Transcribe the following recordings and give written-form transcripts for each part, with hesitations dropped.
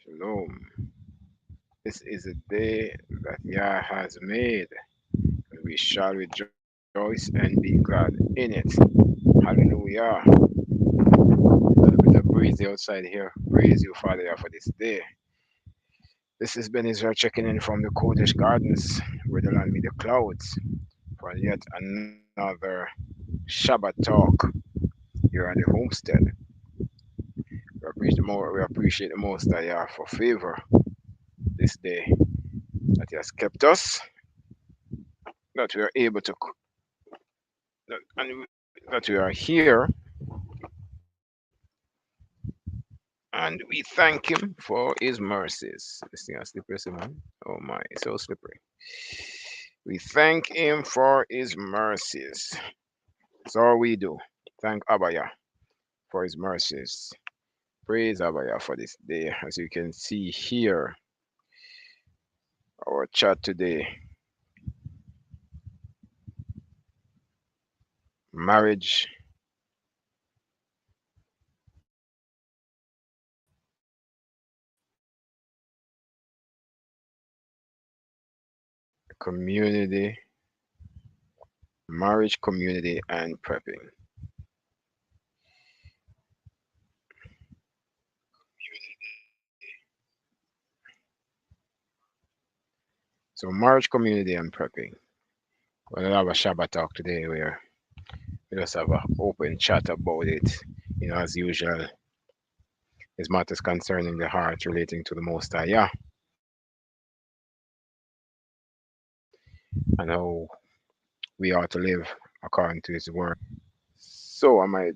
Shalom. This is a day that Yah has made, and we shall rejoice and be glad in it. Hallelujah. A little bit of breezy outside here. Praise you, Father, Yah, for this day. This has been Israel checking in from the Kodesh Gardens, where the land meet the clouds, for yet another Shabbat talk here on the homestead. We appreciate the Most High Yah for favor this day that He has kept us, that we are able to that we are here, and we thank him for his mercies. This thing is slippery, man. Oh my, it's so slippery. We thank him for his mercies. That's all we do. Thank Abaya for his mercies. Praise Abaya for this day. As you can see here, our chat today, marriage, community, marriage, community, and prepping. So marriage, community, and prepping. We'll have a Shabbat talk today where we just have an open chat about it. As usual, is matters concerning the heart relating to the Most High, yeah, and how we ought to live according to His word. So my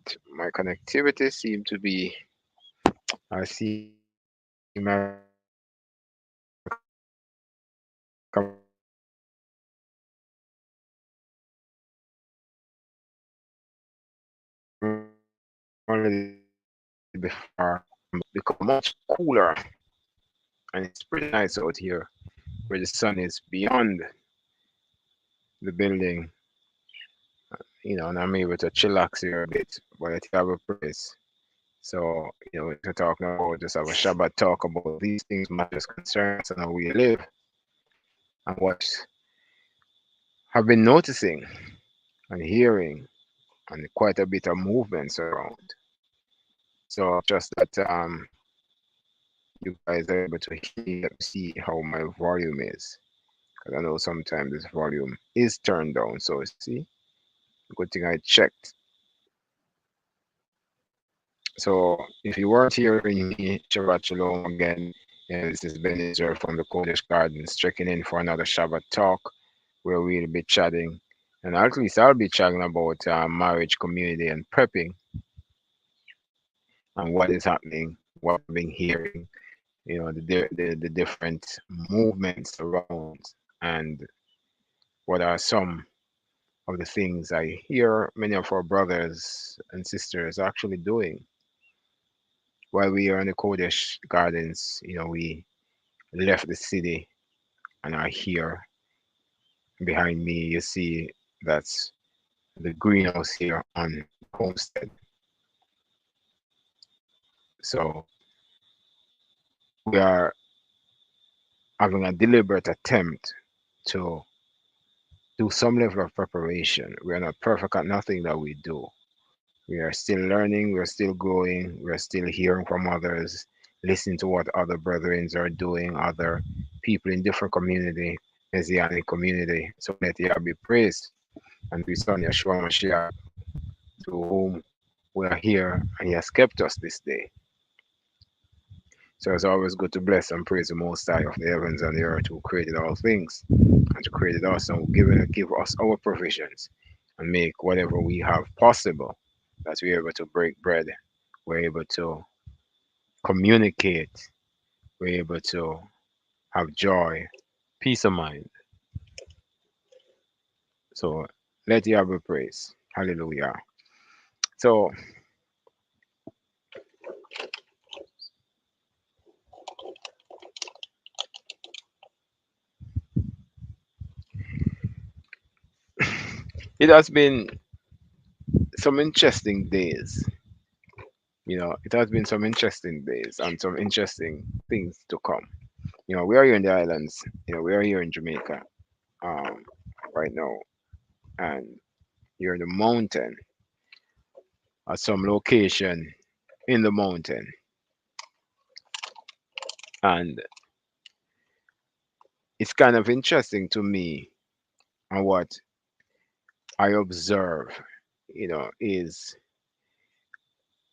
connectivity seem to be, I see my coming already before become much cooler, and it's pretty nice out here where the sun is beyond the building, and I'm able to chillax here a bit, but I have a praise. So, we're talking about just have a Shabbat talk about these things matters concerns and how we live and what I've been noticing and hearing and quite a bit of movements around. So just that you guys are able to hear see how my volume is. Because I know sometimes this volume is turned down. So see, good thing I checked. So if you weren't hearing me, Shabbat Shalom again. This is Ben Israel from the Kodesh Gardens, checking in for another Shabbat talk where we'll be chatting. And at least I'll be chatting about marriage, community, and prepping and what is happening, what I've been hearing, the different movements around, and what are some of the things I hear many of our brothers and sisters actually doing. While we are in the Kodesh Gardens, we left the city and are here. Behind me, you see that's the greenhouse here on Homestead. So we are having a deliberate attempt to do some level of preparation. We are not perfect at nothing that we do. We are still learning, we're still growing, we're still hearing from others, listening to what other brethren are doing, other people in different community, Messianic community. So let Yah be praised. And we son Yeshua Mashiach, through whom we are here, and He has kept us this day. So it's always good to bless and praise the Most High of the heavens and the earth, who created all things, and who created us, and who give us our provisions, and make whatever we have possible, that we're able to break bread, we're able to communicate, we're able to have joy, peace of mind. So let you have a praise. Hallelujah. So it has been some interesting days, It has been some interesting days and some interesting things to come. We are here in the islands. We are here in Jamaica, um, right now, and you're in the mountain, at some location in the mountain, and it's kind of interesting to me, and what I observe, is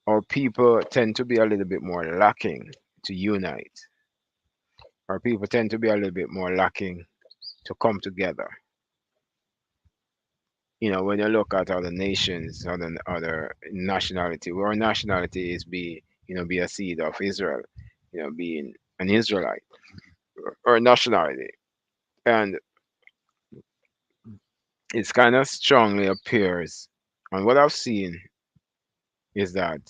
our people tend to be a little bit more lacking to unite. Our people tend to be a little bit more lacking to come together. When you look at other nations, other nationality, where nationality is be a seed of Israel, being an Israelite or nationality, and it's kind of strongly appears. And what I've seen is that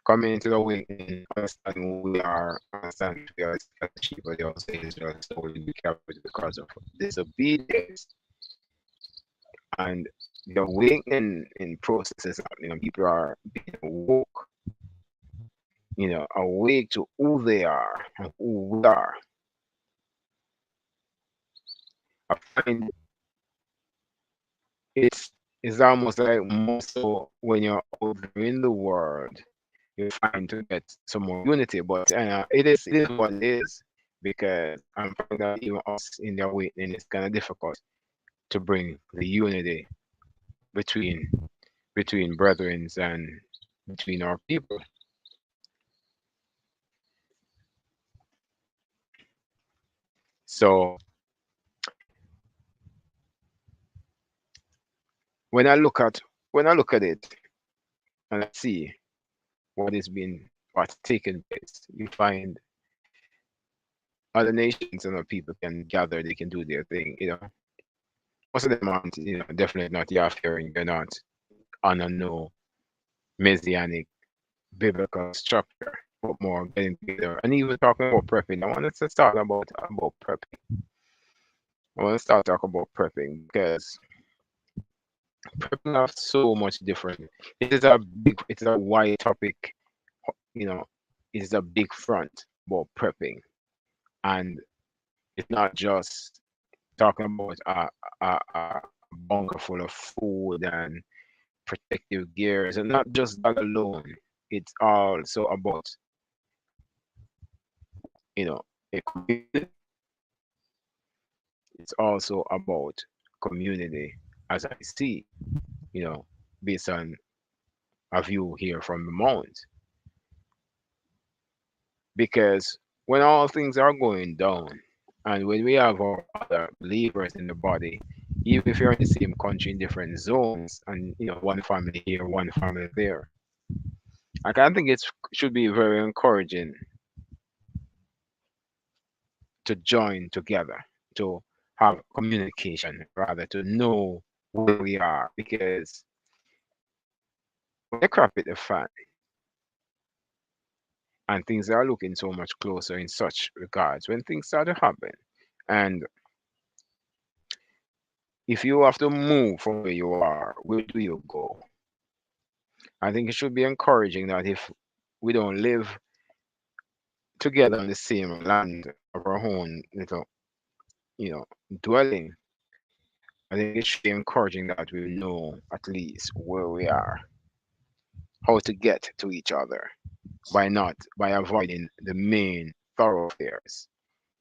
coming into the awakening, understanding who we are, understanding we are as a sheep of the house of Israel, slowly be captured because of disobedience. And the awakening in process is happening, and people are being woke, awake to who they are and who we are. I find it's it's almost like more so when you're out there in the world, you're trying to get some more unity. But it is what it is, because I'm finding that even us in the awakening, it's kind of difficult to bring the unity between brethren and between our people. So when I look at it and I see what's taken place, you find other nations and other people can gather, they can do their thing. Most of them aren't, definitely not Yah-fearing. They're not on a no messianic biblical structure, but more getting together and even talking about prepping. I want to start about prepping. I want to start talking about prepping because prepping have so much different. It's a wide topic. You know, it's a big front about prepping, and it's not just talking about a bunker full of food and protective gears, and not just that alone. It's also about, you know a community. It's also about community, as I see, you know based on a view here from the mount. Because when all things are going down, and when we have our other believers in the body, even if you're in the same country in different zones, and one family here, one family there, I kind of think it should be very encouraging to join together, to have communication, rather to know where we are. Because when the crap hit the fan and things are looking so much closer in such regards, when things start to happen, and if you have to move from where you are, where do you go? I think it should be encouraging that if we don't live together on the same land of our own little, you know, dwelling, I think it should be encouraging that we know at least where we are, how to get to each other, by avoiding the main thoroughfares.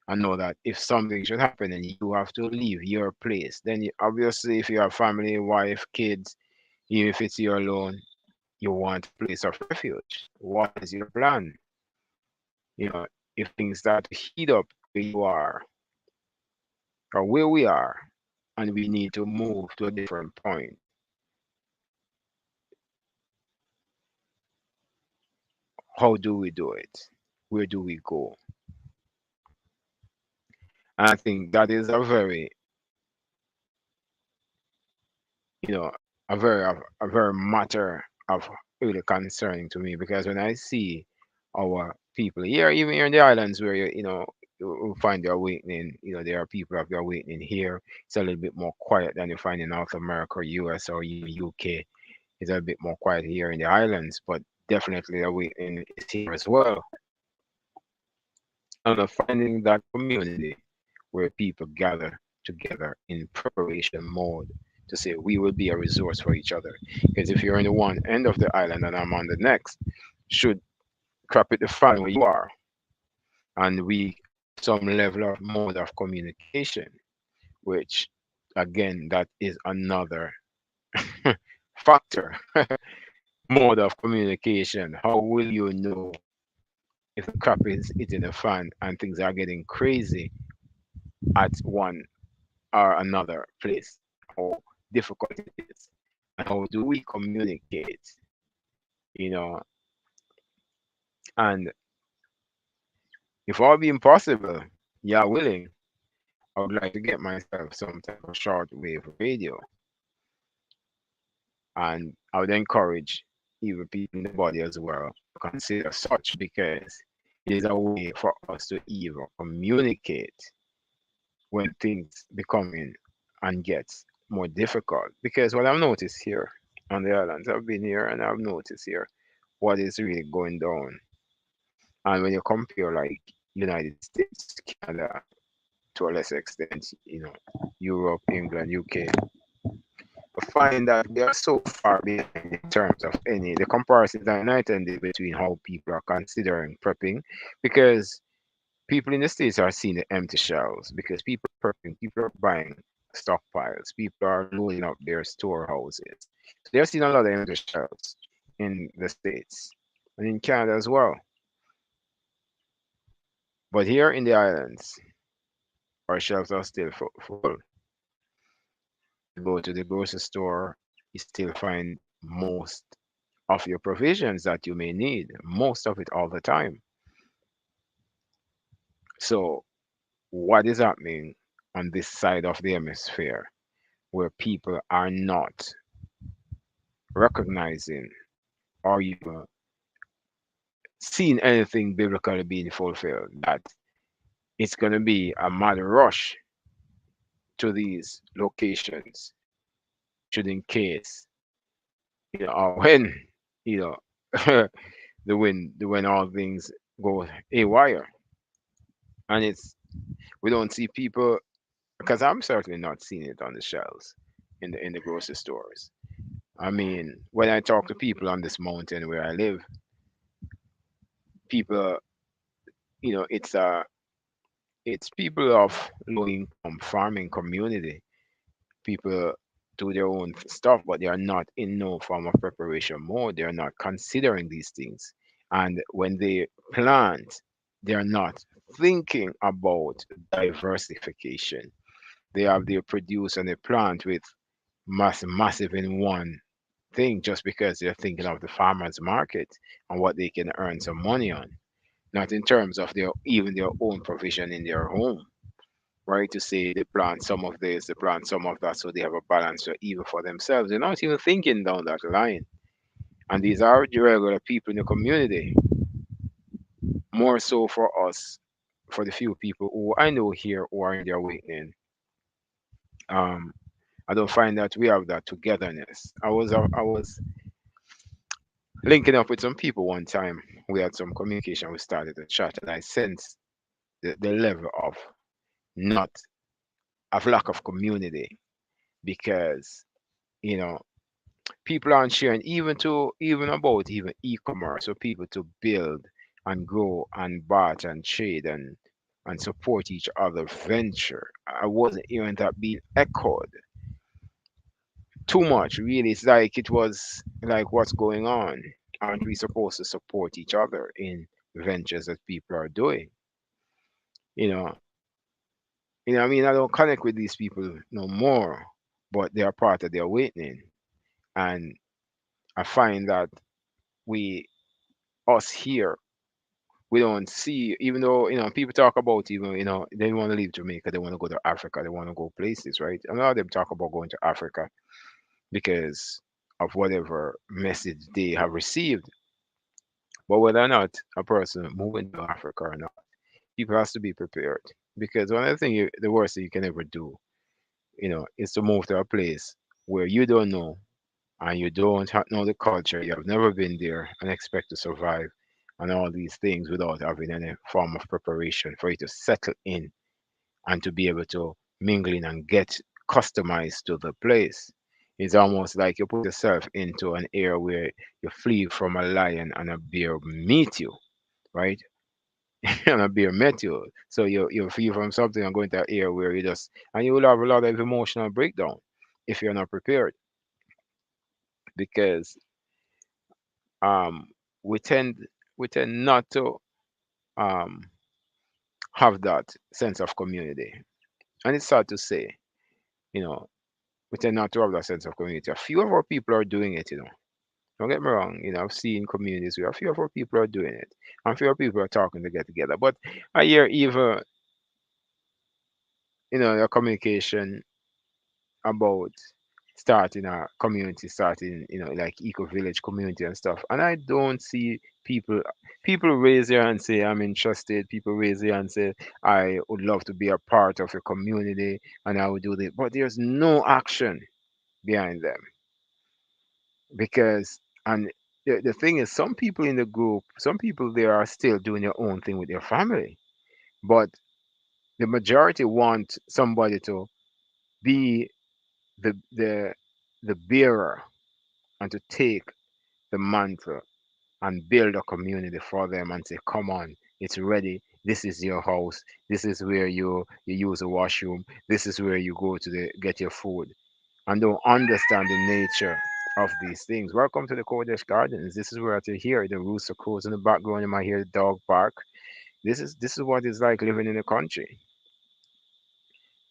I know that if something should happen and you have to leave your place, then obviously, if you have family, wife, kids, even if it's you alone, you want a place of refuge. What is your plan? You know, if things start to heat up where you are or where we are, and we need to move to a different point, how do we do it? Where do we go? And I think that is you know, a very matter of really concerning to me, because when I see our people here, even here in the islands where you find the awakening, there are people of the awakening here. It's a little bit more quiet than you find in North America, US, or even UK. It's a bit more quiet here in the islands, but definitely awakening is here as well. And finding that community where people gather together in preparation mode to say we will be a resource for each other. Because if you're in the one end of the island and I'm on the next, should crap it the fan where you are, and we have some level of mode of communication, which again that is another factor. Mode of communication. How will you know if the crap is hitting the fan and things are getting crazy at one or another place? How difficult it is, and how do we communicate? You know, and if all being possible, yeah, willing, I would like to get myself some type of shortwave radio, and I would encourage even people in the body as well to consider such because it is a way for us to even communicate when things becoming and gets more difficult. Because what I've noticed here on the islands, I've been here and I've noticed here what is really going down. And when you compare like United States, Canada, to a lesser extent, Europe, England, UK, I find that we are so far behind in terms of any the comparisons are night and day between how people are considering prepping, because people in the States are seeing the empty shelves because people are prepping, people are buying stockpiles, people are loading up their storehouses. So they're seeing a lot of empty shelves in the States and in Canada as well. But here in the islands, our shelves are still full. You go to the grocery store, you still find most of your provisions that you may need, most of it all the time. So, what is happening on this side of the hemisphere where people are not recognizing or even seeing anything biblically being fulfilled? That it's going to be a mad rush to these locations, should in case, or when, you know, when all things go haywire. And we don't see people, because I'm certainly not seeing it on the shelves in the grocery stores. I mean, when I talk to people on this mountain where I live, people, it's people of low income farming community. People do their own stuff, but they are not in no form of preparation mode. They are not considering these things, and when they plant, they are not thinking about diversification. They have their produce and they plant with massive in one thing just because they're thinking of the farmers market and what they can earn some money on, not in terms of their own provision in their home, right? To say they plant some of this, they plant some of that, so they have a balance even for themselves. They're not even thinking down that line. And these are the regular people in the community, more so for us, for the few people who I know here who are in their awakening. Um, I don't find that we have that togetherness. I was linking up with some people one time. We had some communication. We started a chat, and I sensed the level not of lack of community because you know people aren't sharing even about even e-commerce for people to build and grow and batch and trade and support each other venture. I wasn't hearing that being echoed too much. Really, it's like it was like what's going on? Aren't we supposed to support each other in ventures that people are doing? You know, I mean, I don't connect with these people no more, but they are part of the awakening, and I find that we us here we don't see, even though people talk about, even they want to leave Jamaica, they want to go to Africa, they want to go places, right? A lot of them talk about going to Africa because of whatever message they have received. But whether or not a person moving to Africa or not, people has to be prepared, because one of the things the worst thing you can ever do is to move to a place where you don't know and you don't know the culture, you have never been there, and expect to survive and all these things without having any form of preparation for you to settle in and to be able to mingle in and get customized to the place. It's almost like you put yourself into an area where you flee from a lion and a bear meet you, right? And a bear met you. So you flee from something and go into an area where you just, and you will have a lot of emotional breakdown if you're not prepared, because um we tend we tend not to um have that sense of community. And it's sad to say, you know, we tend not to have that sense of community. A few of our people are doing it, you know. Don't get me wrong, you know, I've seen communities where a few of our people are doing it. And a few of people are talking to get together. But I hear even, you know, the communication about starting a community, starting, you know, like eco village community and stuff. And I don't see people raise their hand and say I'm interested. People raise their hand and say I would love to be a part of a community and I would do this. But there's no action behind them because and the thing is some people in the group, some people there are still doing their own thing with their family. But the majority want somebody to be the the bearer and to take the mantle and build a community for them and say, come on, it's ready. This is your house. This is where you use the washroom. This is where you go to get your food. And don't understand the nature of these things. Welcome to the Kodesh Gardens. This is where I hear the rooster crows in the background. You might hear the dog bark. This is what it's like living in the country.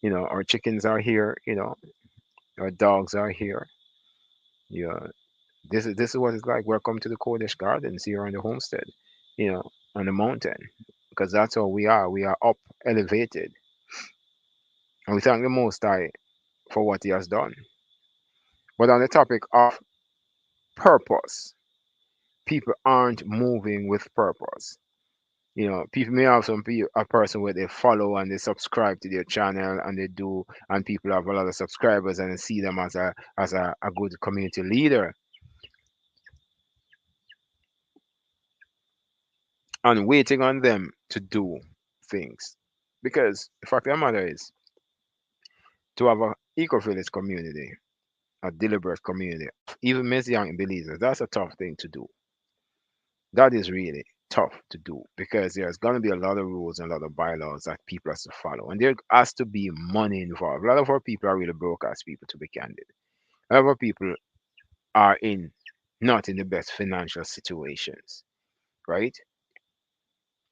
You know, our chickens are here. You know, our dogs are here. Yeah, this is what it's like. Welcome to the Kodesh Gardens here on the homestead, you know, on the mountain, because that's all we are. We are up, elevated, and we thank the Most High for what He has done. But on the topic of purpose, people aren't moving with purpose. You know, people may have a person where they follow and they subscribe to their channel and they do, and people have a lot of subscribers and they see them as a good community leader and waiting on them to do things. Because the fact of the matter is, to have an eco-village community, a deliberate community, even Messianic believers, that's a tough thing to do. That is really tough to do because there's going to be a lot of rules and a lot of bylaws that people have to follow. And there has to be money involved. A lot of our people are really broke ass people, to be candid. A lot of our people are not in the best financial situations, right?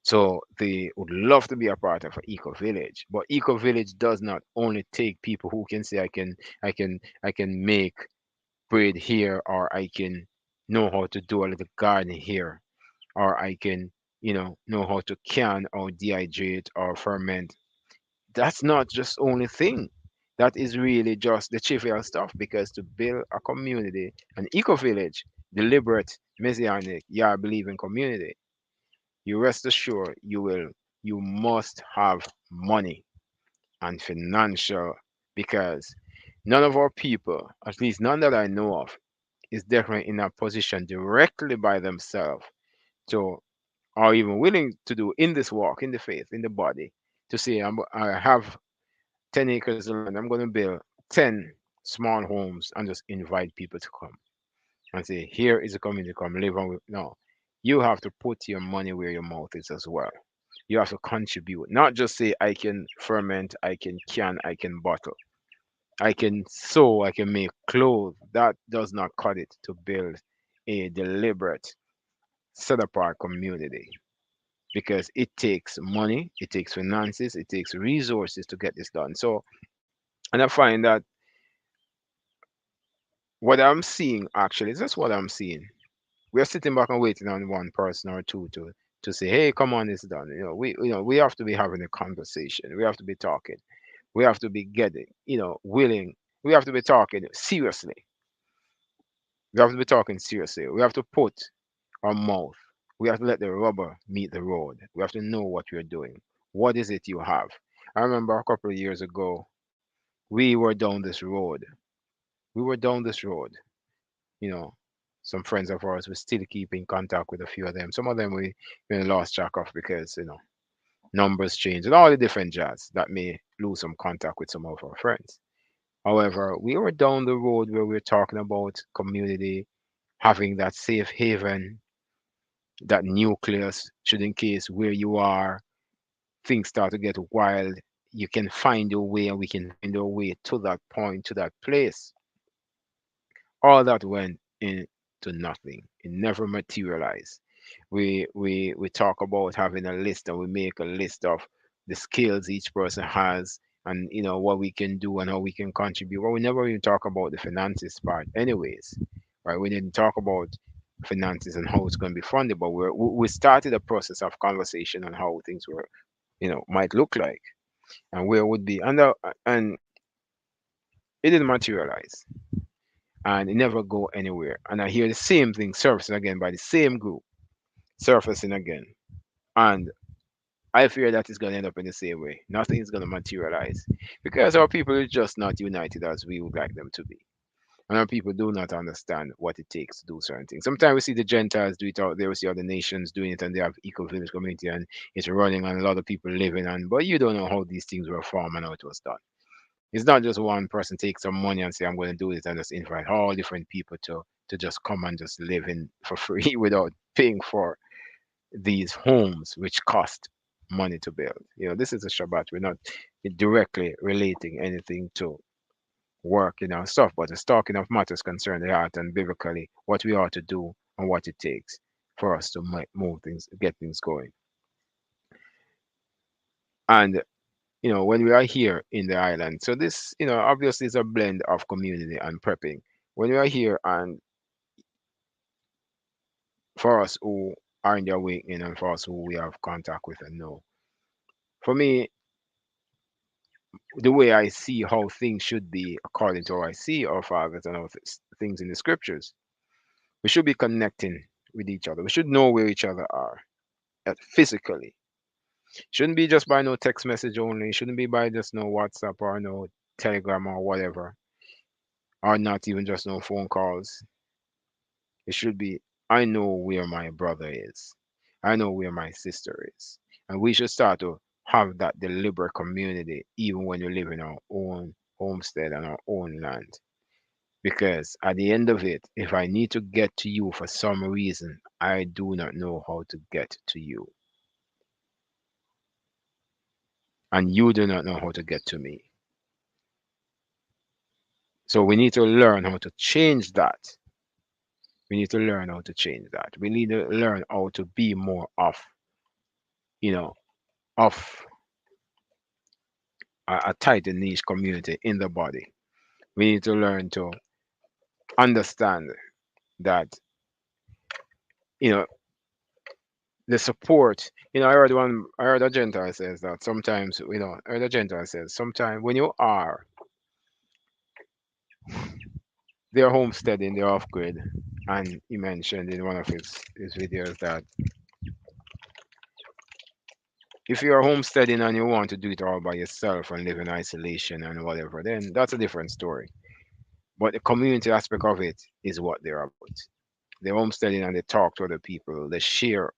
So they would love to be a part of an eco village, but eco village does not only take people who can say I can make bread here, or I can know how to do a little garden here, or I can know how to can or dehydrate or ferment. That's not just only thing. That is really just the trivial stuff because to build a community, an eco village, deliberate messianic, yeah, believing community, you rest assured you must have money and financial because none of our people, at least none that I know of, is definitely in a position directly by themselves to or even willing to do in this walk, in the faith, in the body, to say I have 10 acres of land, I'm going to build 10 small homes and just invite people to come and say, here is a community, come live on. No, you have to put your money where your mouth is as well. You have to contribute, not just say I can ferment, I can bottle, I can sew, I can make clothes. That does not cut it to build a deliberate, set apart community because it takes money, it takes finances, it takes resources to get this done. So, and I find that what I'm seeing actually is just what I'm seeing. We're sitting back and waiting on one person or two to say, "Hey, come on, it's done." We have to be having a conversation. We have to be talking. We have to be getting, willing. We have to be talking seriously. We have to be talking seriously. We have to put our mouth. We have to let the rubber meet the road. We have to know what we're doing. What is it you have? I remember a couple of years ago, we were down this road. We were down this road. You know, some friends of ours, we still keep in contact with a few of them. Some of them we lost track of because numbers change and all the different jazz that may lose some contact with some of our friends. However, we were down the road where we are talking about community having that safe haven, that nucleus, should in case where you are, things start to get wild, you can find your way and we can find our way to that point, to that place. All that went into nothing. It never materialized. We talk about having a list and we make a list of the skills each person has and what we can do and how we can contribute. Well, we never even talk about the finances part anyways. Right? We didn't talk about finances and how it's going to be funded, but we started a process of conversation on how things were, might look like and where it would be. And it didn't materialize and it never go anywhere. And I hear the same thing surfacing again by the same group, surfacing again. And I fear that it's going to end up in the same way. Nothing is going to materialize because our people are just not united as we would like them to be. And our people do not understand what it takes to do certain things. Sometimes we see the Gentiles do it out there, we see other nations doing it, and they have eco village community and it's running and a lot of people living on. But you don't know how these things were formed and how it was done. It's not just one person take some money and say I'm going to do it and just invite all different people to just come and just live in for free without paying for these homes which cost money to build. This is a Shabbat. We're not directly relating anything to work in our stuff, but it's talking of matters concerning the heart and biblically what we ought to do and what it takes for us to move things, get things going. And when we are here in the island, so this, obviously is a blend of community and prepping. When we are here, and for us who are in the awakening and for us who we have contact with and know, for me, the way I see how things should be according to how I see our fathers and things in the scriptures, we should be connecting with each other. We should know where each other are physically. Shouldn't be just by no text message only. Shouldn't be by just no WhatsApp or no Telegram or whatever, or not even just no phone calls. It should be, I know where my brother is. I know where my sister is. And we should start to have that deliberate community even when you live in our own homestead and our own land. Because at the end of it, if I need to get to you for some reason, I do not know how to get to you. And you do not know how to get to me. So we need to learn how to change that. We need to learn how to change that. We need to learn how to be more you know, of a tight and niche community in the body. We need to learn to understand that, you know, the support. I heard a Gentile says that sometimes, I heard a Gentile says sometimes when you are, they're homesteading, they're off grid. And he mentioned in one of his videos that if you're homesteading and you want to do it all by yourself and live in isolation and whatever, then that's a different story. But the community aspect of it is what they're about. They're homesteading and they talk to other people, they share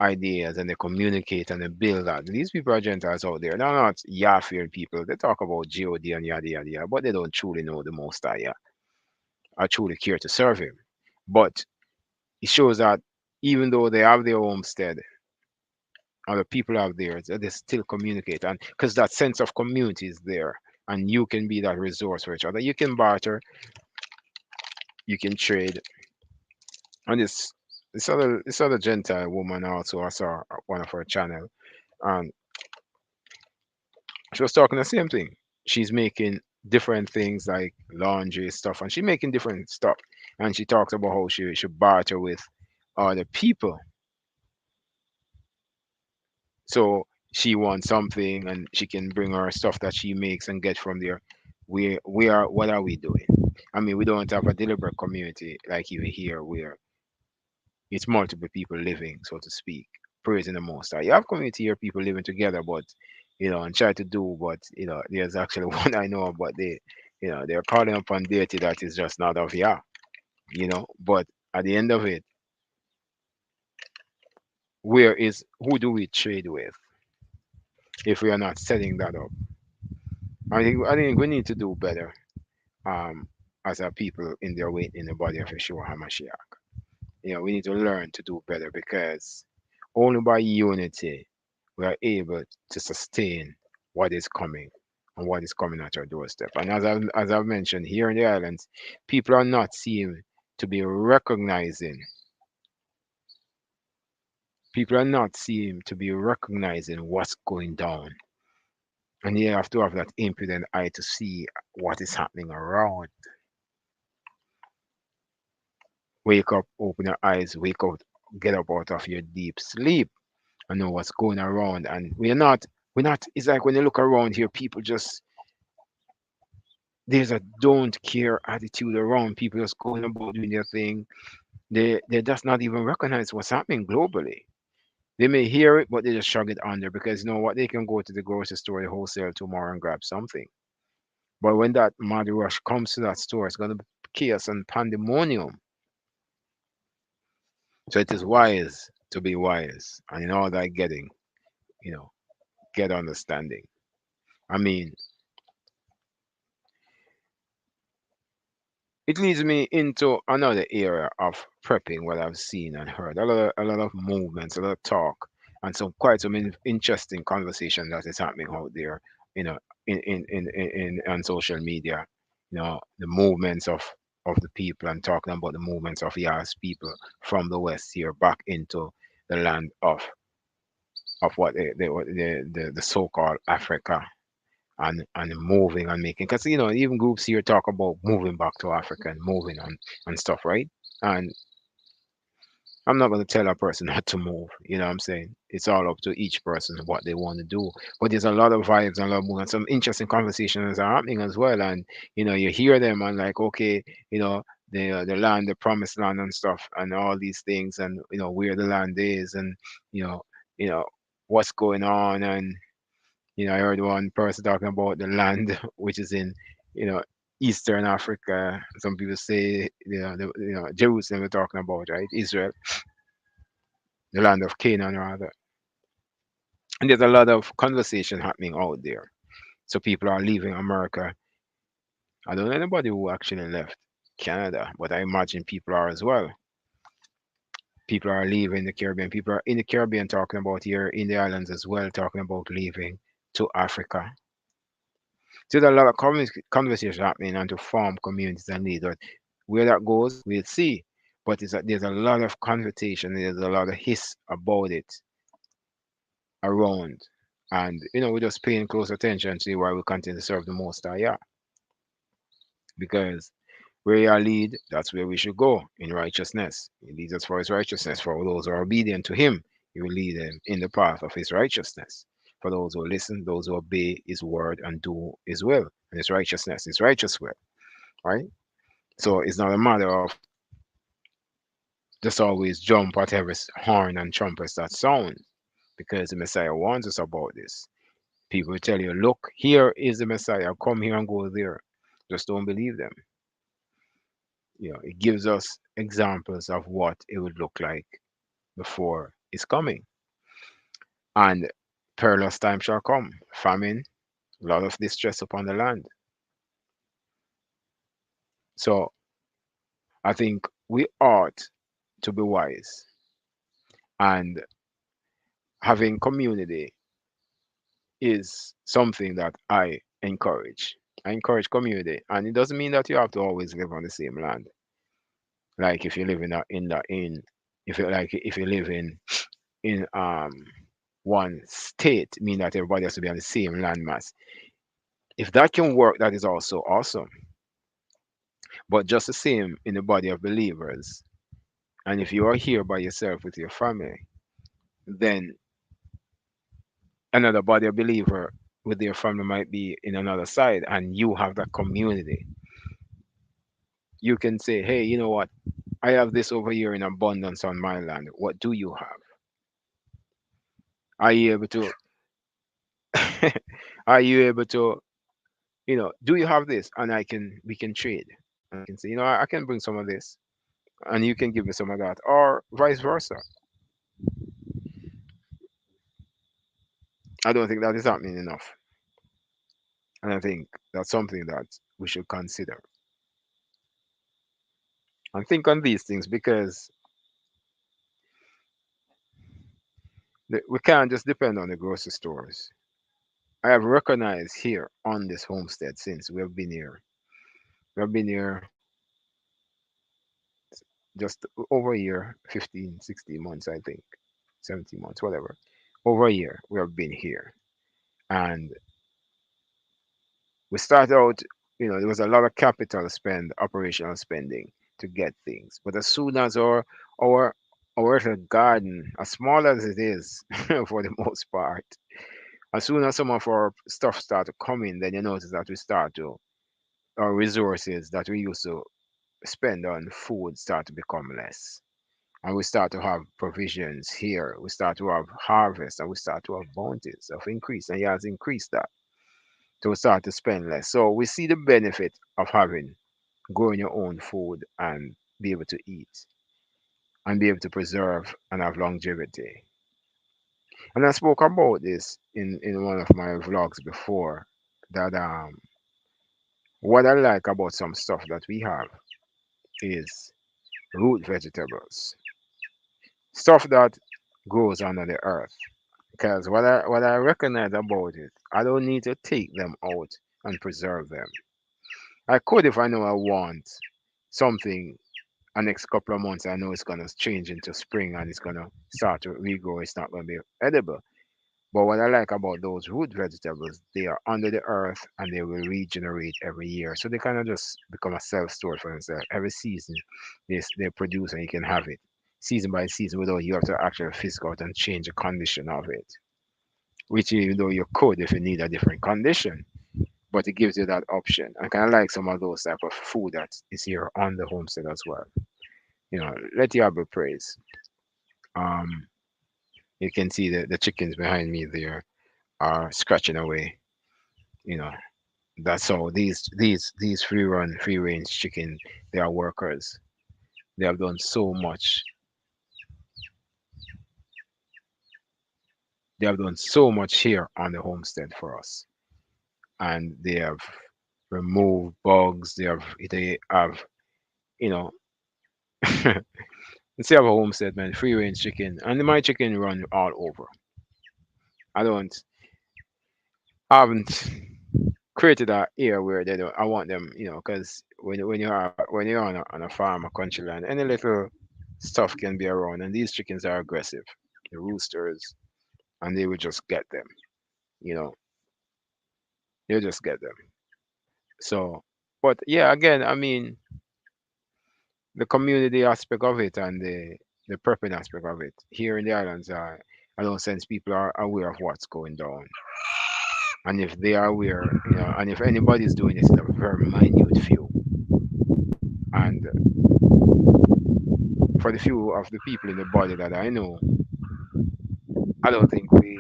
ideas and they communicate and they build that. These people are Gentiles out there. They're not Yah-fearing people. They talk about God and yada yada yada, but they don't truly know the Most High Yah or truly care to serve Him. But it shows that even though they have their homestead, other people out there, they still communicate, and because that sense of community is there, and you can be that resource for each other. You can barter, you can trade, and this other Gentile woman also, I saw one of her channel, and she was talking the same thing. She's making different things like laundry stuff, and she's making different stuff, and she talks about how she should barter with other people. So she wants something and she can bring her stuff that she makes and get from there. We are, what are we doing? I mean, we don't have a deliberate community like you here where it's multiple people living, so to speak, praising the most high. You have community here, people living together, but and try to do, but there's actually one I know, but they're calling upon deity that is just not of Yah. But at the end of it, who do we trade with if we are not setting that up? I think we need to do better, um, as a people in their weight in the body of Yeshua HaMashiach. We need to learn to do better, because only by unity we are able to sustain what is coming and what is coming at our doorstep. And as I've mentioned, here in the islands, people are not seem to be recognizing. People are not seem to be recognizing what's going down, and you have to have that impudent eye to see what is happening around. Wake up, open your eyes, wake up, get up out of your deep sleep and know what's going around. And we're not. It's like when you look around here, people just there's a don't care attitude around. People just going about doing their thing. They just not even recognize what's happening globally. They may hear it, but they just shrug it under, because you know what, they can go to the grocery store, the wholesale tomorrow and grab something. But when that mad rush comes to that store, it's gonna be chaos and pandemonium. So it is wise to be wise, and in all that getting, you know, get understanding. I mean, it leads me into another area of prepping, what I've seen and heard. A lot of movements, a lot of talk, and quite some interesting conversation that is happening out there, you know, in on social media. The movements of the people, and talking about the movements of Yah's people from the west here back into the land of what the so-called Africa, and moving and making, because even groups here talk about moving back to Africa and moving and stuff, right? And I'm not going to tell a person not to move. You know what I'm saying? It's all up to each person what they want to do. But there's a lot of vibes and a lot of movement. Some interesting conversations are happening as well, and you hear them and like, okay, the land, the promised land and stuff, and all these things, and where the land is, and you know you know what's going on. And I heard one person talking about the land which is in, you know, Eastern Africa. Some people say, Jerusalem we're talking about, right? Israel, the land of Canaan, rather. And there's a lot of conversation happening out there. So people are leaving America. I don't know anybody who actually left Canada, but I imagine people are as well. People are leaving the Caribbean. People are in the Caribbean talking about here in the islands as well, talking about leaving to Africa. So there's a lot of conversation happening and to form communities and leaders. Where that goes, we'll see. But there's a lot of conversation, there's a lot of hiss about it around. And we're just paying close attention to see why we continue to serve the most high, yeah. Because where you lead, that's where we should go in righteousness. He leads us for his righteousness. For those who are obedient to him, he will lead them in the path of his righteousness. For those who listen, those who obey his word and do his will and his righteousness, his righteous will, right? So it's not a matter of just always jump at every horn and trumpets that sound, because the Messiah warns us about this. People will tell you, look, here is the Messiah, come here and go there. Just don't believe them. It gives us examples of what it would look like before it's coming. And perilous time shall come, famine, a lot of distress upon the land. So I think we ought to be wise, and having community is something that I encourage. I encourage community, and it doesn't mean that you have to always live on the same land. Like if you live if you live in one state, mean that everybody has to be on the same landmass. If that can work, that is also awesome. But just the same in the body of believers, and if you are here by yourself with your family, then another body of believer with their family might be in another side, and you have that community. You can say, hey, you know what? I have this over here in abundance on my land. What do you have? Are you able to? Are you able to? Do you have this? And we can trade. And I can say, I can bring some of this. and you can give me some of that, or vice versa. I don't think that is happening enough, and I think that's something that we should consider and think on these things because we can't just depend on the grocery stores. I have recognized here on this homestead since we have been here. We have been here just over a year, 15, 16 months, I think, 17 months, whatever. Over a year we have been here. And we started out, there was a lot of capital spend, operational spending to get things. But as soon as our our little garden, as small as it is for the most part, as soon as some of our stuff start to come in, then you notice that we start to our resources that we used to spend on food start to become less. And we start to have provisions here. We start to have harvest and we start to have bounties of increase. And he has increased that to start to spend less. So we see the benefit of having growing your own food and be able to eat and be able to preserve and have longevity. And I spoke about this in one of my vlogs before that what I like about some stuff that we have is root vegetables, stuff that grows under the earth. Because what I recognize about it, I don't need to take them out and preserve them. I could if I know I want something the next couple of months. I know it's gonna change into spring and it's gonna start to regrow. It's not gonna be edible. But what I like about those root vegetables, they are under the earth and they will regenerate every year. So they kind of just become a self-storage for themselves. Every season they produce and you can have it season by season without you have to actually fisk out and change the condition of it. Which even though you could if you need a different condition. But it gives you that option. I kind of like some of those type of food that is here on the homestead as well. Let Yahweh praise. Um, you can see the chickens behind me there are scratching away. You know, that's all. These free range chicken, they are workers. They have done so much. They have done so much here on the homestead for us, and they have removed bugs. They have you know. Let's see have a homestead man, free range chicken, and my chicken run all over. I don't, I haven't created a area where they don't. I want them, because when you're on a farm, a country land, any little stuff can be around, and these chickens are aggressive, the roosters, and they will just get them. You know, they'll just get them. So, but yeah, again, I mean, the community aspect of it and the prepping aspect of it here in the islands, I don't sense people are aware of what's going down, and if they are aware, and if anybody's doing it, it's a very minute few, and for the few of the people in the body that I know, I don't think we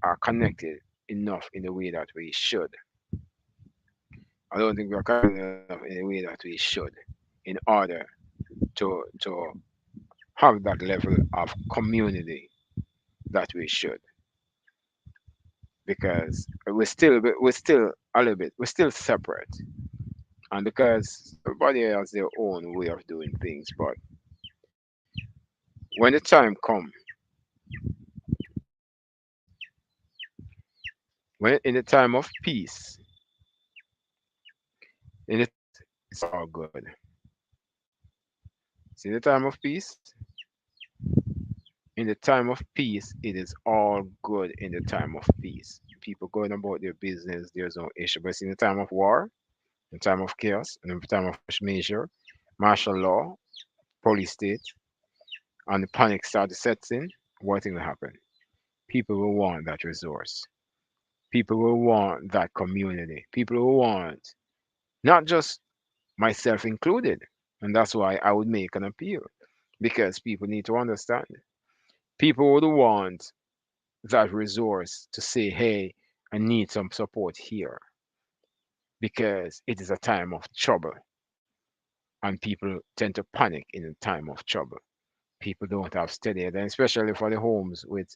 are connected enough in the way that we should. I don't think we are connected enough in the way that we should in order to have that level of community that we should. Because we're still a little bit we're still separate. And because everybody has their own way of doing things, but when the time comes, when in the time of peace, in the time of peace, it's all good. See the time of peace? In the time of peace, it is all good in the time of peace. People going about their business, there's no issue. But in the time of war, in time of chaos, and in the time of measure, martial law, police state, and the panic starts to set in, what thing will happen? People will want that resource. People will want that community. People will want not just myself included. And that's why I would make an appeal because people need to understand. People would want that resource to say, hey, I need some support here because it is a time of trouble and people tend to panic in a time of trouble. People don't have steady head, and especially for the homes with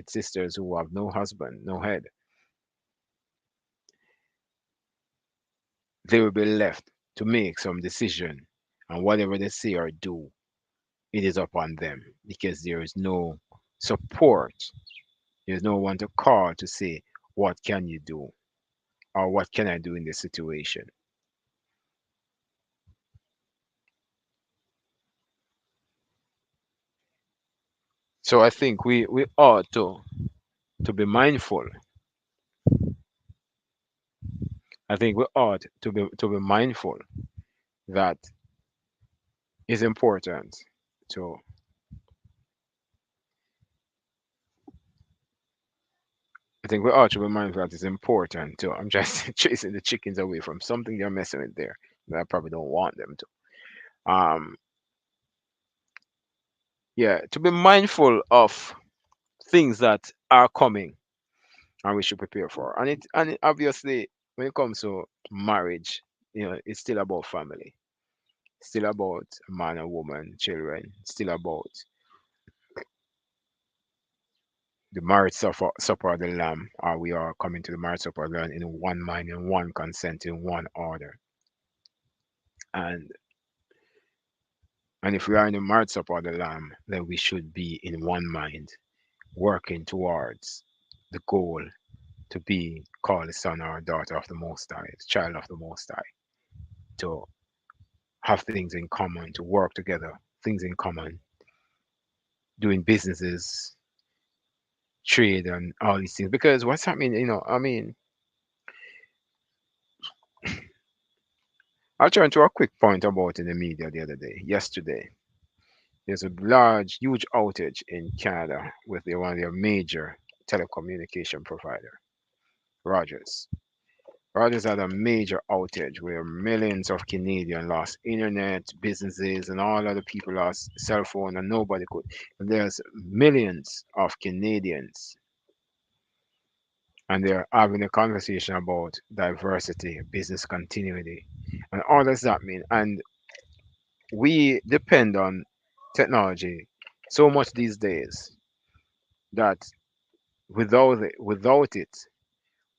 sisters who have no husband, no head, they will be left to make some decision, and whatever they say or do, it is upon them because there is no support. There's no one to call to say, what can you do? Or what can I do in this situation? So I think we ought to be mindful. I think we ought to be mindful that it's important to I think we ought to be mindful that it's important to I'm just chasing the chickens away from something they're messing with there that I probably don't want them to. Yeah, to be mindful of things that are coming and we should prepare for. And it obviously when it comes to marriage, it's still about family. Still about man and woman, children, still about the marriage supper of the Lamb. We are coming to the marriage supper of the Lamb in one mind, in one consent, in one order. And and if we are in the marriage supper of the Lamb, then we should be in one mind, working towards the goal to be called the son or daughter of the Most High, the child of the Most High, to have things in common, to work together, things in common, doing businesses, trade, and all these things. Because what's happening, I mean, I'll turn to a quick point about in the media the other day, yesterday. There's a large, huge outage in Canada with one of their major telecommunication provider, Rogers. Rogers had a major outage where millions of Canadians lost internet, businesses, and all other people lost cell phone, and nobody could. And there's millions of Canadians, and they're having a conversation about diversity, business continuity, and all does that mean? And we depend on technology so much these days that without it,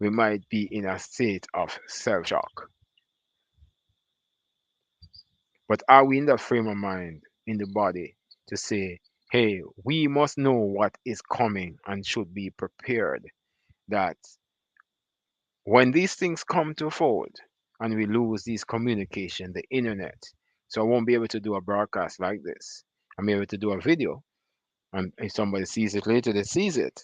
we might be in a state of self shock. But are we in that frame of mind in the body to say, hey, we must know what is coming and should be prepared that when these things come to fold and we lose these communication, the internet, so I won't be able to do a broadcast like this. I'm able to do a video, and if somebody sees it later, they sees it,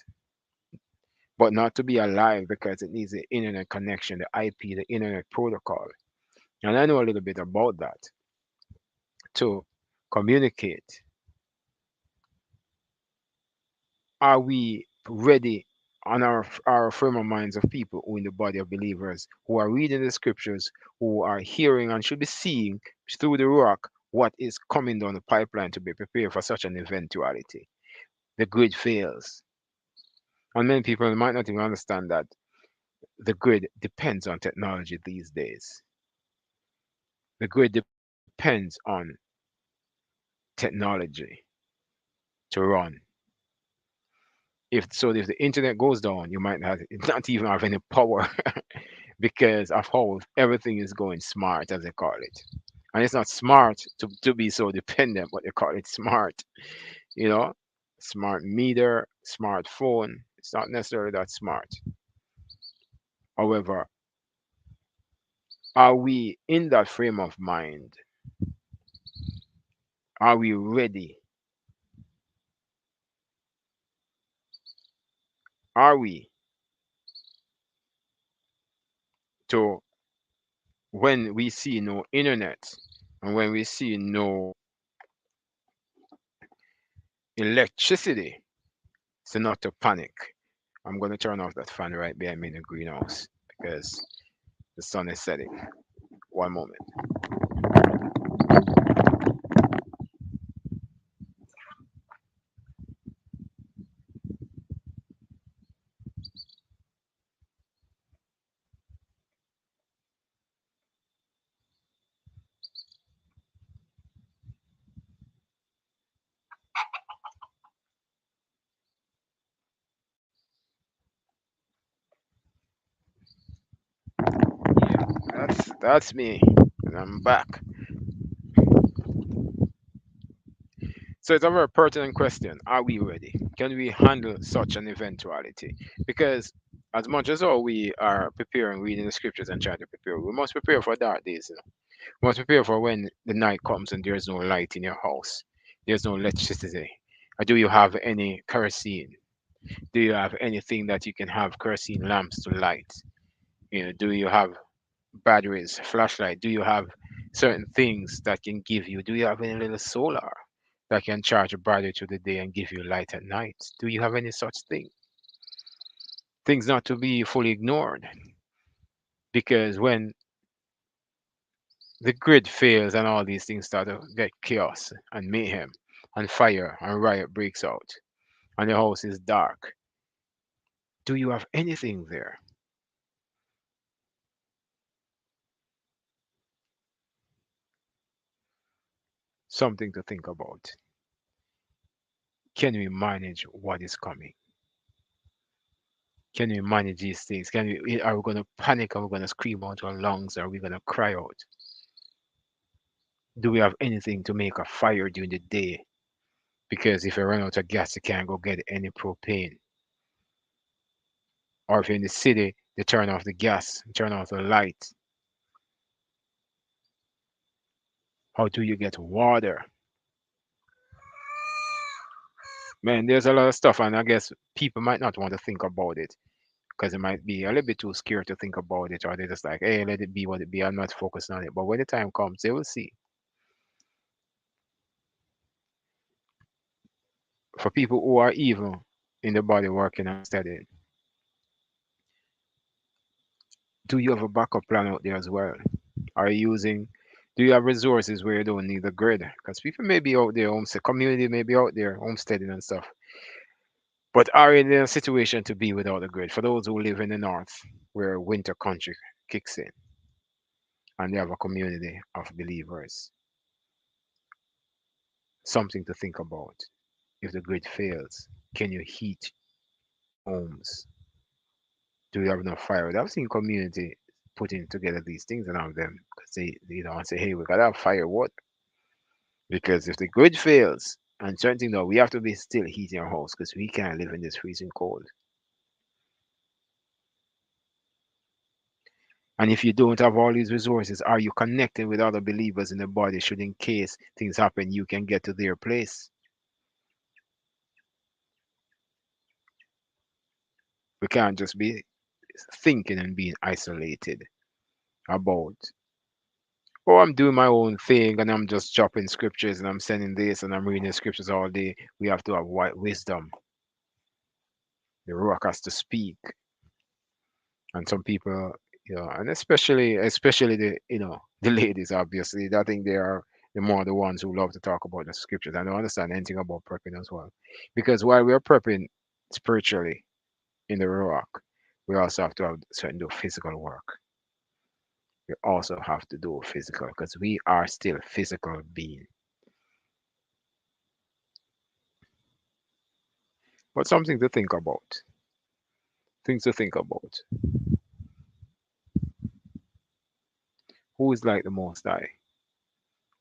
but not to be alive because it needs the internet connection, the IP, the internet protocol. And I know a little bit about that to communicate. Are we ready on our frame of minds of people who in the body of believers who are reading the scriptures, who are hearing and should be seeing through the rock what is coming down the pipeline to be prepared for such an eventuality? The grid fails. And many people might not even understand that the grid depends on technology these days. The grid depends on technology to run. If the internet goes down, you might not even have any power because of how everything is going smart, as they call it. And it's not smart to be so dependent, but they call it smart. You know, smart meter, smartphone. It's not necessarily that smart. However, are we in that frame of mind? Are we ready? Are we to when we see no internet and when we see no electricity, so not to panic? I'm going to turn off that fan right behind me in the greenhouse because the sun is setting. One moment. That's me, and I'm back. So it's a very pertinent question. Are we ready? Can we handle such an eventuality? Because as much as all we are preparing, reading the scriptures and trying to prepare, we must prepare for dark days. We must prepare for when the night comes and there's no light in your house. There's no electricity. Or do you have any kerosene? Do you have anything that you can have kerosene lamps to light? Do you have batteries, flashlight? Do you have certain things that can give you? Do you have any little solar that can charge a battery through the day and give you light at night? Do you have any such thing? Things not to be fully ignored, because when the grid fails and all these things start to get chaos and mayhem and fire and riot breaks out and the house is dark, do you have anything there? Something to think about. Can we manage what is coming? Can we manage these things? Are we going to panic? Are we going to scream out our lungs? Are we going to cry out? Do we have anything to make a fire during the day? Because if you run out of gas, you can't go get any propane. Or if you're in the city, they turn off the gas, turn off the light. How do you get water? Man, there's a lot of stuff, and I guess people might not want to think about it because it might be a little bit too scared to think about it, or they're just like, hey, let it be what it be. I'm not focused on it. But when the time comes, they will see. For people who are evil in the body working and studying, do you have a backup plan out there as well? Are you using, do you have resources where you don't need the grid? Because people may be out there, homestead community may be out there, homesteading and stuff, but are in a situation to be without the grid. For those who live in the north, where winter country kicks in, and they have a community of believers, something to think about. If the grid fails, can you heat homes? Do you have enough fire? I've seen community putting together these things and have them because they don't say, hey, we gotta have firewood. Because if the grid fails, and certain thing though, we have to be still heating our house because we can't live in this freezing cold. And if you don't have all these resources, are you connected with other believers in the body? Should in case things happen, you can get to their place. We can't just be thinking and being isolated about, oh, I'm doing my own thing and I'm just chopping scriptures and I'm sending this and I'm reading the scriptures all day. We have to have wisdom. The rock has to speak. And some people, and especially the the ladies, obviously, I think they are the more the ones who love to talk about the scriptures. I don't understand anything about prepping as well, because while we are prepping spiritually in the rock, we also have to have certain do physical work. We also have to do physical because we are still physical being. But something to think about. Things to think about. Who is like the Most High,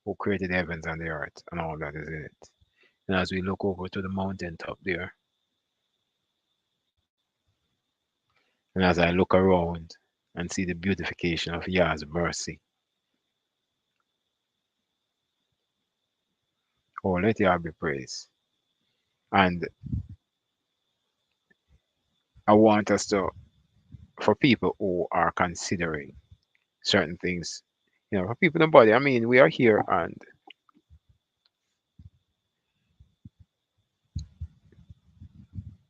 who created heavens and the earth and all that is in it? And as we look over to the mountain top there, and as I look around and see the beautification of Yah's mercy, oh, let Yah be praised. And I want us to, for people who are considering certain things, for people in the body, I mean, we are here and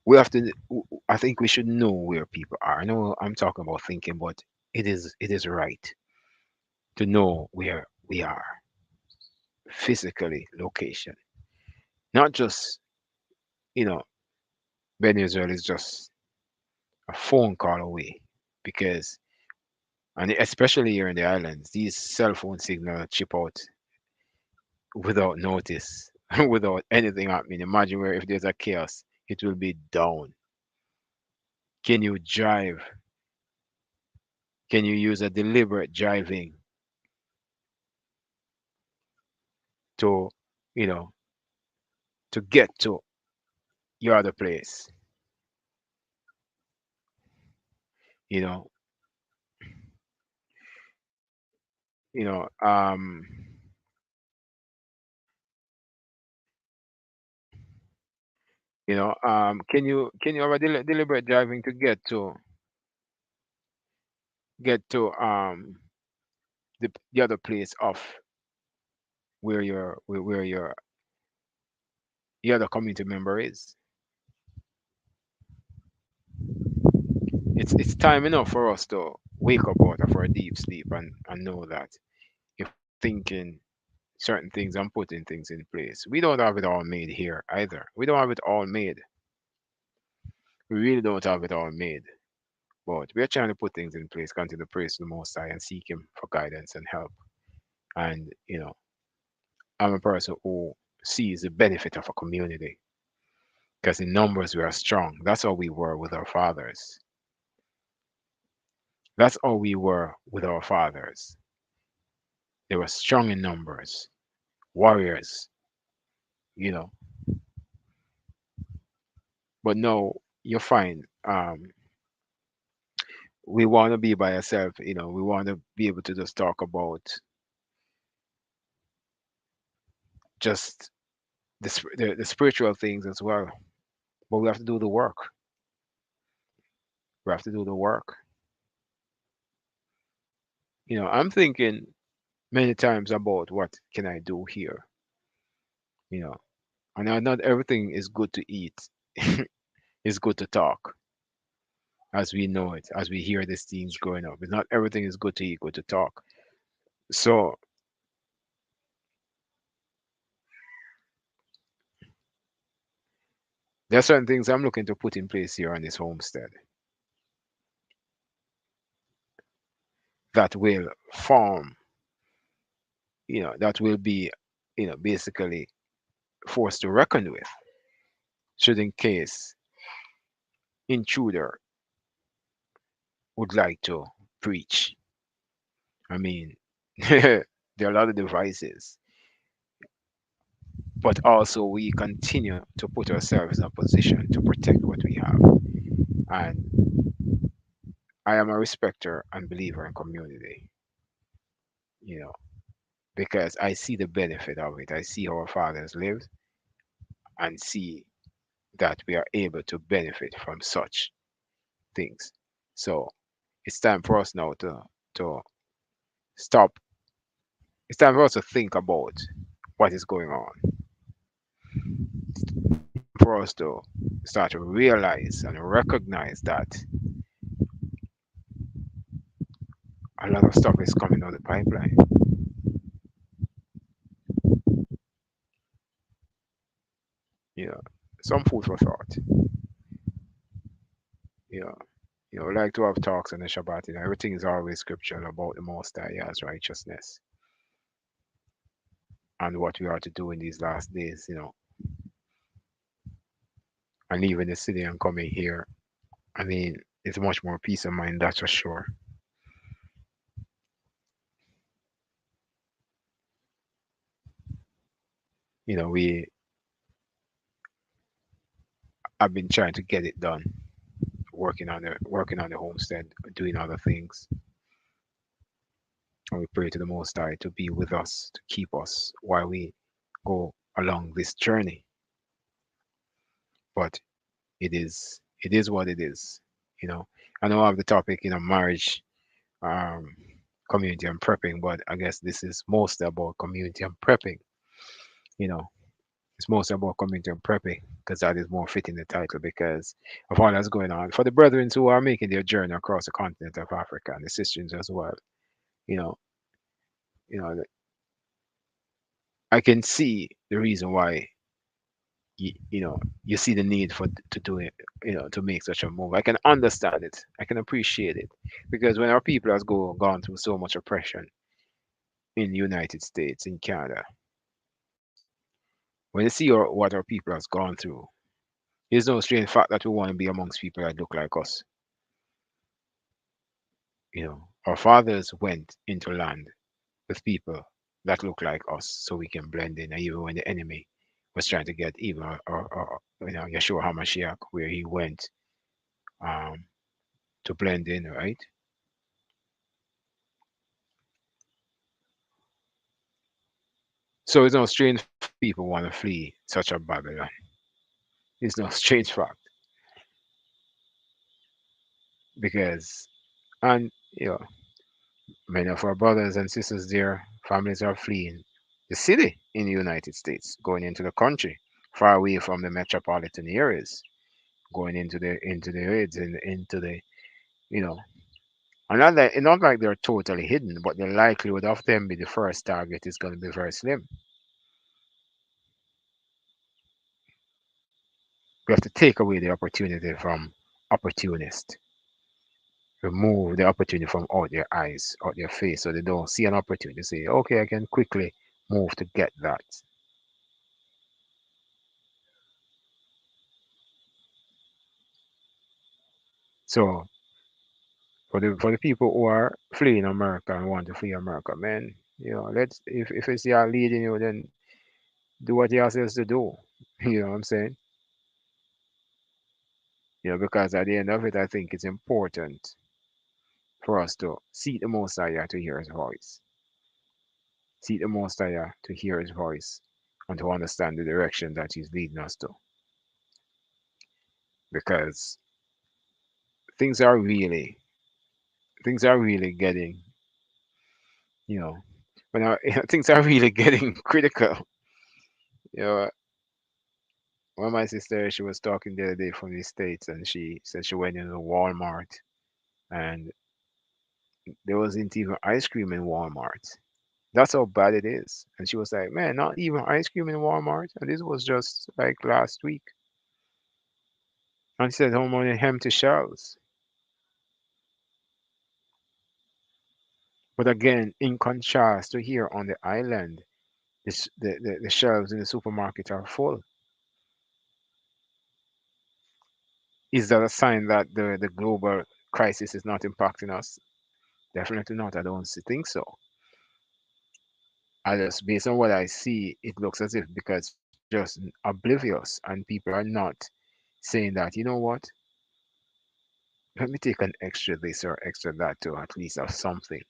we have to, I think we should know where people are. I know I'm talking about thinking, but it is right to know where we are physically, location. Not just, you know, Ben Israel is just a phone call away because, and especially here in the islands, these cell phone signals chip out without notice, without anything happening. Imagine where if there's a chaos, it will be down. Can you drive? Can you use a deliberate driving to, you know, to get to your other place. You know, you know, can you have a deliberate driving to get to the other place of where your the other community member is? It's time enough for us to wake up out of our deep sleep and know that if we're thinking certain things and putting things in place, we don't have it all made here either. We don't have it all made. We really don't have it all made. But we're trying to put things in place, continue to praise the Most High and seek Him for guidance and help. And, I'm a person who sees the benefit of a community because in numbers we are strong. That's how we were with our fathers. That's how we were with our fathers. They were strong in numbers, warriors, you know. But no, you find we want to be by ourselves, we want to be able to just talk about just the spiritual things as well. But we have to do the work. We have to do the work. I'm thinking many times about what can I do here, you know. And not everything is good to eat. It's good to talk, as we know it, as we hear these things growing up. It's not everything is good to eat, good to talk. So there are certain things I'm looking to put in place here on this homestead that will form, that will be, basically forced to reckon with, should in case intruder would like to preach. I mean, there are a lot of devices, but also we continue to put ourselves in a position to protect what we have. And I am a respecter and believer in community, you know, because I see the benefit of it. I see how our fathers lived and see that we are able to benefit from such things. So it's time for us now to stop. It's time for us to think about what is going on. For us to start to realize and recognize that a lot of stuff is coming down the pipeline. You know, some food for thought. You know, like to have talks on the Shabbat. Everything is always scriptural about the Most High as righteousness and what we are to do in these last days. And leaving the city and coming here. I mean, it's much more peace of mind, that's for sure. We I've been trying to get it done, working on the homestead, doing other things, and we pray to the Most High to be with us, to keep us while we go along this journey. But it is what it is. You know, I know I have the topic, marriage, um, community and prepping, but I guess this is mostly about community and prepping. You know, it's mostly about community and prepping because that is more fitting the title because of all that's going on for the brethren who are making their journey across the continent of Africa and the sisters as well. You know, you know, I can see the reason why you see the need for to do it, to make such a move. I can understand it. I can appreciate it because when our people has gone through so much oppression in the United States, in Canada, when you see what our people has gone through, it's no strange fact that we want to be amongst people that look like us. Our fathers went into land with people. that look like us so we can blend in. And even when the enemy was trying to get even, Yeshua HaMashiach, where he went um, to blend in, right? So it's no strange fact that people want to flee such a Babylon. It's no strange fact because, and you know, many of our brothers and sisters there, families are fleeing the city in the United States, going into the country, far away from the metropolitan areas, going into the hoods and into the you know, and not like they're totally hidden, but the likelihood of them be the first target is going to be very slim. We have to take away the opportunity from opportunists, remove the opportunity from out their eyes, out their face, so they don't see an opportunity. Say, okay, I can quickly move to get that. So for the people who are fleeing America and want to flee America, man, let's if it's y'all leading you, then do what y'all says to do. You know what I'm saying? Because at the end of it, I think it's important for us to seek the Most High to hear His voice, seek the Most High to hear His voice, and to understand the direction that He's leading us to. Because things are really, things are really getting, you know, when things are really getting critical. You know, one my sister, she was talking the other day from the States, and she said she went into Walmart, and there wasn't even ice cream in Walmart. That's how bad it is. And she was like, man, not even ice cream in Walmart. And this was just like last week. And she said, how many empty shelves. But again, in contrast to here on the island, the shelves in the supermarket are full. Is that a sign that the global crisis is not impacting us? Definitely not. I don't think so. I just, based on what I see, it looks as if because people are just oblivious and people are not saying that, you know what, let me take an extra this or extra that to at least have something.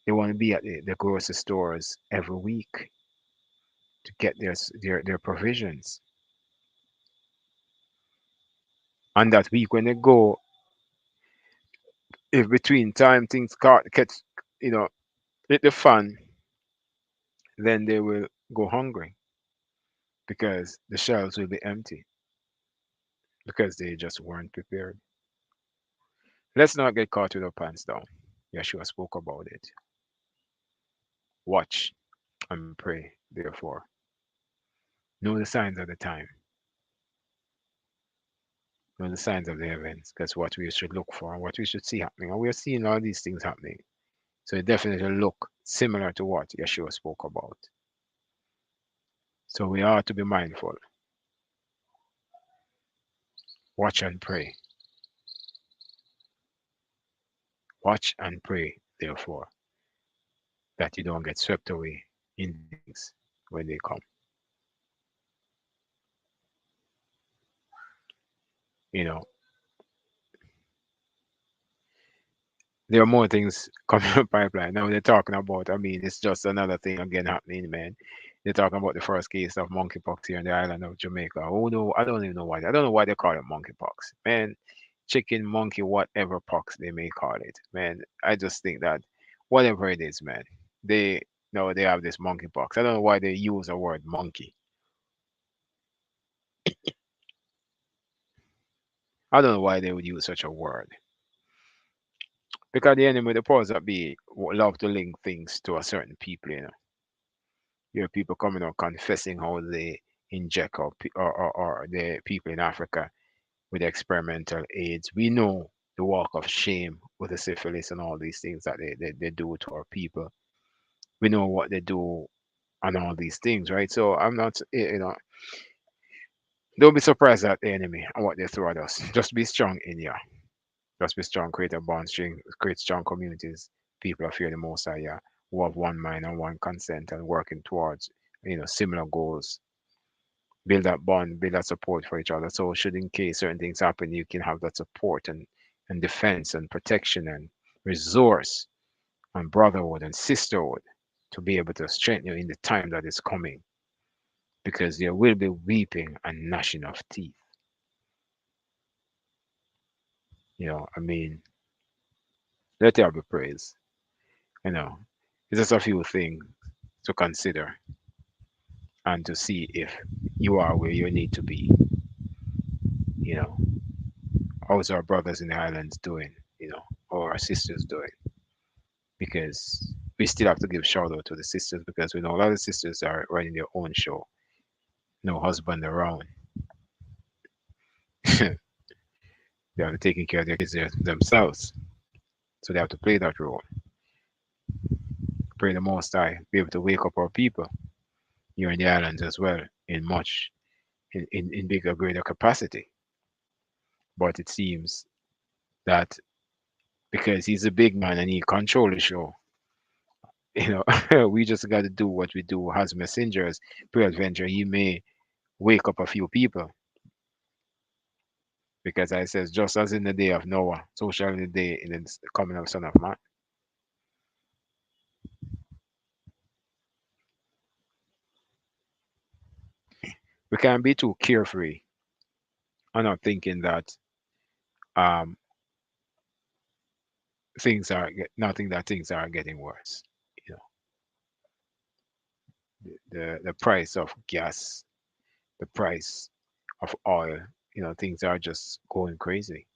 They want to be at the grocery stores every week to get their provisions. And that week when they go, if between time things catch, you know, hit the fan, then they will go hungry because the shelves will be empty because they just weren't prepared. Let's not get caught with our pants down. Yeshua spoke about it. Watch and pray, therefore. Know the signs of the time, know the signs of the events. That's what we should look for and what we should see happening. And we're seeing all these things happening. So it definitely look similar to what Yeshua spoke about. So we are to be mindful. Watch and pray. Watch and pray, therefore, that you don't get swept away in these things when they come. You know, there are more things coming in the pipeline. Now they're talking about, I mean, it's just another thing again happening, man. They're talking about the first case of monkeypox here in the island of Jamaica. Oh no, I don't even know why. I don't know why they call it monkeypox. Man, chicken, monkey, whatever pox they may call it. Man, I just think that whatever it is, man, they know they have this monkeypox. I don't know why they use the word monkey. I don't know why they would use such a word. Because the enemy, the powers that be, love to link things to a certain people. You have people coming out confessing how they inject or the people in Africa with experimental aids. We know the walk of shame with the syphilis and all these things that they do to our people. We know what they do and all these things, right? So I'm not, don't be surprised at the enemy and what they throw at us. Just be strong in you. Just be strong, create a bond, string, create strong communities. People are fear the most high, yeah. who have one mind and one consent and working towards, similar goals. Build that bond, build that support for each other. So should in case certain things happen, you can have that support and defense and protection and resource and brotherhood and sisterhood to be able to strengthen you in the time that is coming, because there will be weeping and gnashing of teeth. I mean, let there be praise. You know, it's just a few things to consider and to see if you are where you need to be. You know, how's our brothers in the islands doing? How our sisters doing? Because we still have to give shout out to the sisters, because we know a lot of sisters are running their own show, no husband around. They are taking care of their kids themselves, so they have to play that role. Pray the Most High be able to wake up our people here in the islands as well in much in bigger greater capacity. But it seems that because he's a big man and he control the show, we just got to do what we do as messengers. Peradventure, he may wake up a few people, because I says, just as in the day of Noah, so shall in the day in the coming of Son of Man. We can't be too carefree and not thinking that um, nothing that things are getting worse. You know, the price of gas, the price of oil, things are just going crazy.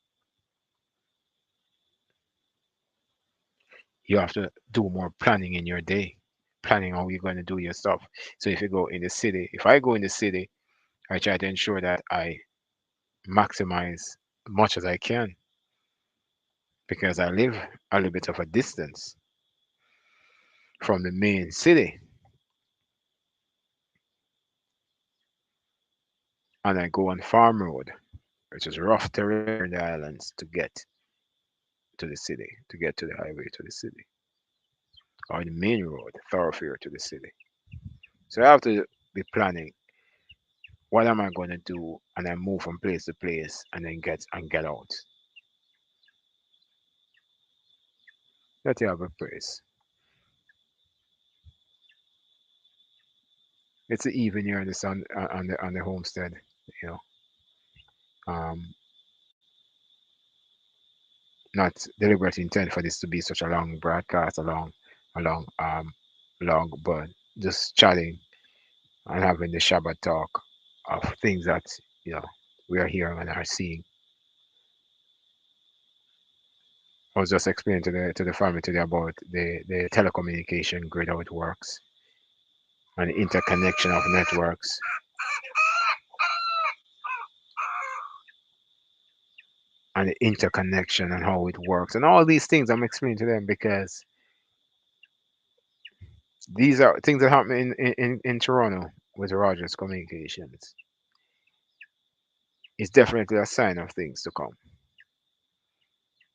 You have to do more planning in your day, planning how you're going to do your stuff. So if I go in the city, I try to ensure that I maximize much as I can, because I live a little bit of a distance from the main city, and I go on farm road, which is rough terrain in the islands, to get to the city, to get to the highway to the city, or the main road, thoroughfare to the city. So I have to be planning what am I going to do, and I move from place to place and then get out. Let you have a place. It's even here on the sun on the homestead, you know. Um, Not deliberate intent for this to be such a long broadcast, a long, but just chatting and having the Shabbat talk of things that you know we are hearing and are seeing. I was just explaining to the family today about the telecommunication grid, how it works, and the interconnection of networks, and the interconnection and how it works, and all these things I'm explaining to them, because these are things that happen in Toronto with Rogers Communications. It's definitely a sign of things to come.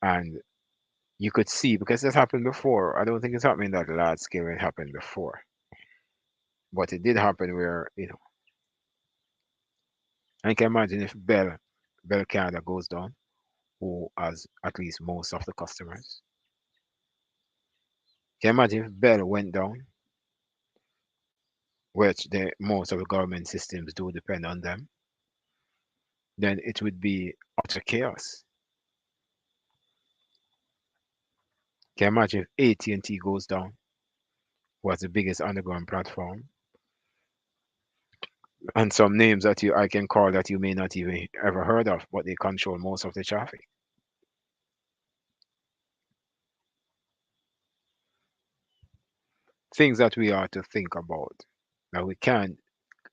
And you could see, because this happened before. I don't think it's happening that large scale. It happened before, but it did happen where I can imagine if Bell Canada goes down, who has at least most of the customers. Can you imagine if Bell went down, which most of the government systems do depend on them, then it would be utter chaos. Can you imagine if AT&T goes down, who has the biggest underground platform, and some names that I can call that you may not even ever heard of, but they control most of the traffic. Things that we are to think about. Now we can't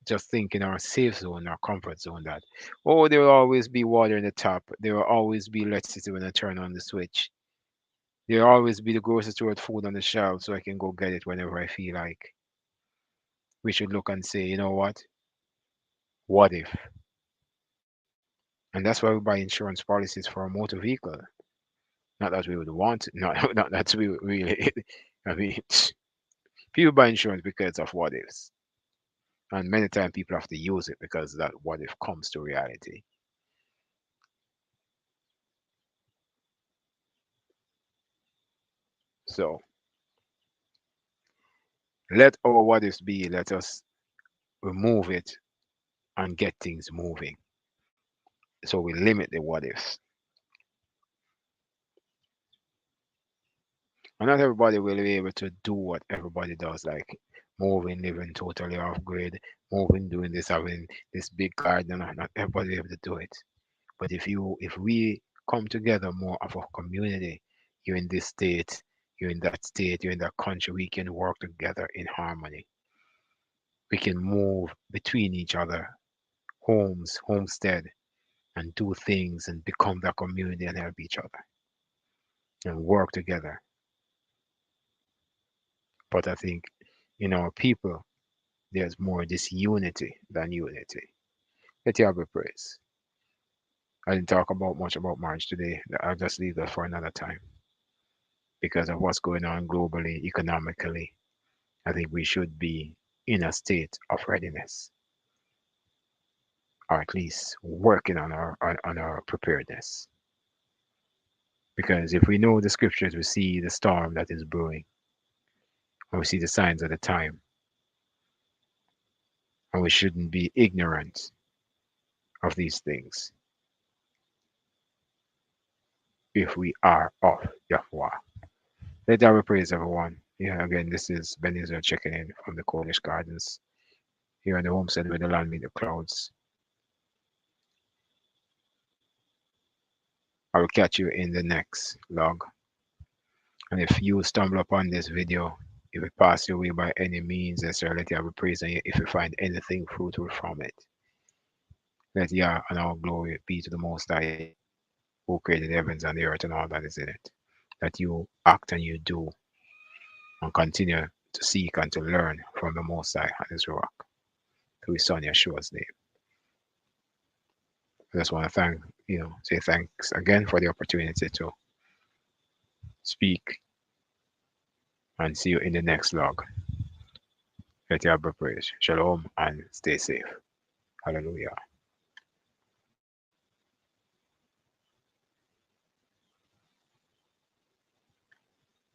just think in our safe zone, our comfort zone, that there will always be water in the tap, there will always be electricity when I turn on the switch. There will always be the grocery store with food on the shelf so I can go get it whenever I feel like. We should look and say, you know what? What if? And that's why we buy insurance policies for a motor vehicle. Not that we would want, not that we would really. I mean, People buy insurance because of what ifs, and many times people have to use it because that what if comes to reality. So let our what ifs be. Let us remove it and get things moving. So we limit the what ifs. And not everybody will be able to do what everybody does, like moving, living totally off grid, moving, doing this, having this big garden. Not everybody able to do it. But if we come together more of a community, you're in this state, you're in that state, you're in that country, we can work together in harmony. We can move between each other, homes, homestead, and do things and become that community and help each other and work together. But I think in our people, there's more disunity than unity. Let you have a praise. I didn't talk about much about marriage today. I'll just leave that for another time because of what's going on globally, economically. I think we should be in a state of readiness, or at least working on our preparedness. Because if we know the scriptures, we see the storm that is brewing, and we see the signs of the time, and we shouldn't be ignorant of these things if we are of Yahweh. Let our praise everyone. Yeah, again, this is Benizar checking in from the Cornish Gardens here on the homestead where the land meet the clouds. I will catch you in the next log. And if you stumble upon this video, if it pass your way by any means, necessarily let Yahweh praise and if you find anything fruitful from it, let Yah and all glory be to the Most High, who created the heavens and the earth and all that is in it. That you act and you do and continue to seek and to learn from the Most High and His rock. Through His Son Yeshua's name. I just want to say thanks again for the opportunity to speak and see you in the next log. Let Yah be praised. Shalom and stay safe. Hallelujah.